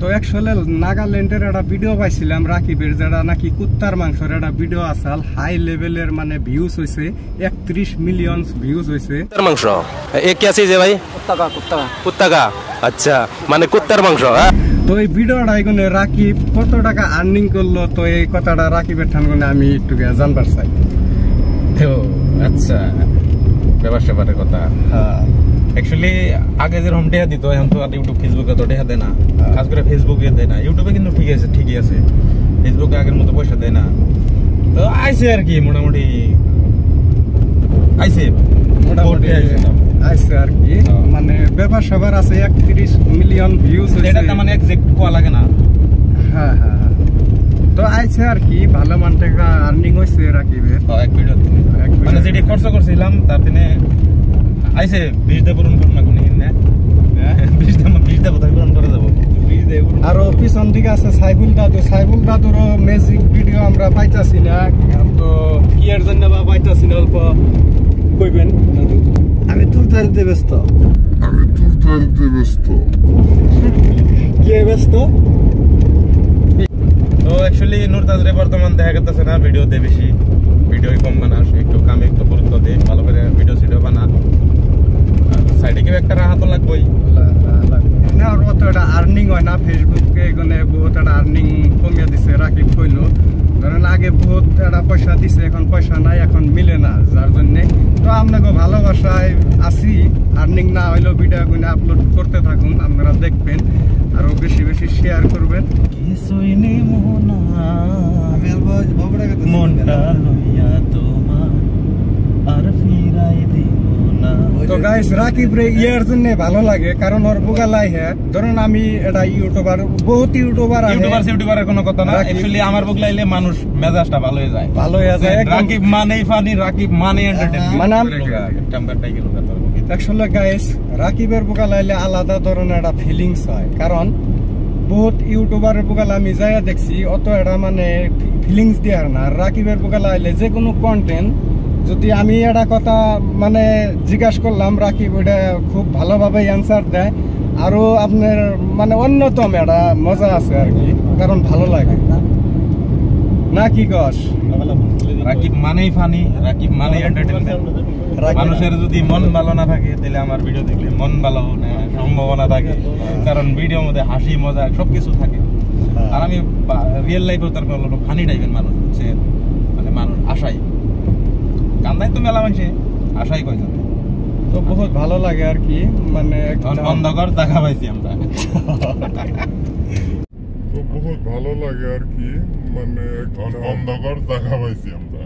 তো একচুয়ালি নাগাল্যান্ডের একটা ভিডিও পাইছিলাম রাকিবের, যেটা নাকি কুত্তার মাংসের একটা ভিডিও আসাল, হাই লেভেলের মানে ভিউজ হয়েছে, 31 মিলিয়ন ভিউজ হয়েছে। কুত্তার মাংস এ কি আছে ভাই? কুত্তা কা আচ্ছা, মানে কুত্তার মাংস। তো এই ভিডিওটা এখানে রাকিব কত টাকা আর্নিং করলো, তো এই কথাটা রাকিবের ঠানগুনে আমি একটু জানবার চাই। আচ্ছা, ব্যাপার স্যাপারের কথা। হ্যাঁ, অ্যাকচুয়ালি আগে যেরকম টেহা দিত, এখন তো আর ইউটিউব ফেসবুকে তো টেহা দেয় না। খাস করে ফেসবুকে দেয় না, ইউটিউবে কিন্তু ঠিকই আছে। ফেসবুকে আগের মতো পয়সা দেয় না। তো আইসে আর কি, মোটামুটি আইসে আইসে আর কি, মানে ব্যাপার স্যাপার আছে। 31 মিলিয়ন ভিউজ, এটা তো মানে এক্সাক্ট কোয়া লাগে না। হ্যাঁ হ্যাঁ, তো আইসে আর কি, ভালো মান টাকা আর্নিং হয়েছে রাকিবের এক ভিডিও মানে যেটি খরচ করছিলাম তার দিনে আইসে 20 দে পূরণ করব না কোন হিন না, 20 দে বোধহয় পূরণ করে দেব। আর পিছন দিকে আছে সাইফুল দাদুরও ম্যাজিক ভিডিও আমরা পাইতাছি না, তো কি এর জন্য বা পাইতাছি না, অল্প কইবেন। আমি তুলতে ব্যস্ত। কে ব্যস্ত? তো অ্যাকচুয়ালি নুরতাজরে বর্তমান দেখা গেছে না ভিডিওতে বেশি, ভিডিও কম বানাস, একটু কামে একটু গুরুত্ব দে, ভালো করে ভিডিও বানা। সাইডে কেউ একটা রাহা তো লাগবেই না, আর অত একটা আর্নিং হয় না ফেসবুকে, এখানে বহুত একটা আর্নিং কমিয়ে দিছে রাকিব কইলো। ধরেন আগে বহুত একটা পয়সা দিছে, এখন পয়সা নাই, এখন মিলে না, যার জন্যে তো আপনাকে ভালোবাসায় আছি। আর্নিং না হইলেও ভিডিও গুলো আপলোড করতে থাকুন, আপনারা দেখবেন, আরো বেশি বেশি শেয়ার করবেন। তো গাইস, রাকিব রে ইয়ার জন্য ভালো লাগে, কারণ ওর বুগালাই হ্যাঁ। ধরুন আমি এটা ইউটিউবার, বহুত ইউটিউবারের কোনো কথা না। অ্যাকচুয়ালি আমার বুগলাইলে মানুষ মেজাজটা ভালো হয়ে যায়। রাকিব মানেই ফানি, রাকিব মানে এন্টারটেইনমেন্ট, মানে টাম্বারটাই গেল কথা। অ্যাকচুয়ালি গাইস, রাকিবের বুগালাইলে আলাদা ধরনের একটা ফিলিংস হয়, কারণ বহুত ইউটিউবারের বুগালা আমি যাইয়া দেখছি, অত এটা মানে ফিলিংস দেওয়ার না। রাকিবের বুগালাইলে যে কোনো কন্টেন্ট যদি আমি একটা কথা মানে জিজ্ঞাসা করলাম, রাকিব ওইটা খুব ভালোভাবে অ্যান্সার দেয়। আরো আপনার মানে অন্যতম একটা মজা আছে আর কি, কারণ ভালো লাগে না, কি কস? রাকিব মানেই ফানি, রাকিব মানে এন্টারটেইনমেন্ট। মানুষের যদি মন ভালো না থাকে, তাহলে আমার ভিডিও দেখলে মন ভালো না সম্ভাবনা থাকে, কারণ ভিডিওর মধ্যে হাসি মজা সবকিছু থাকে। আর আমি রিয়েল লাইফেও তার ফানি টাইপের মানুষ হচ্ছে, মানে মানুষ আশাই কান্দাই তো মেলা মানুষে আশাই কয় যাবে। তো বহুত ভালো লাগে আর কি, মানে অন্ধকার দেখা পাইছি আমরা। তো বহুত ভালো লাগে আর কি, মানে অন্ধকার দেখা পাইছি আমরা।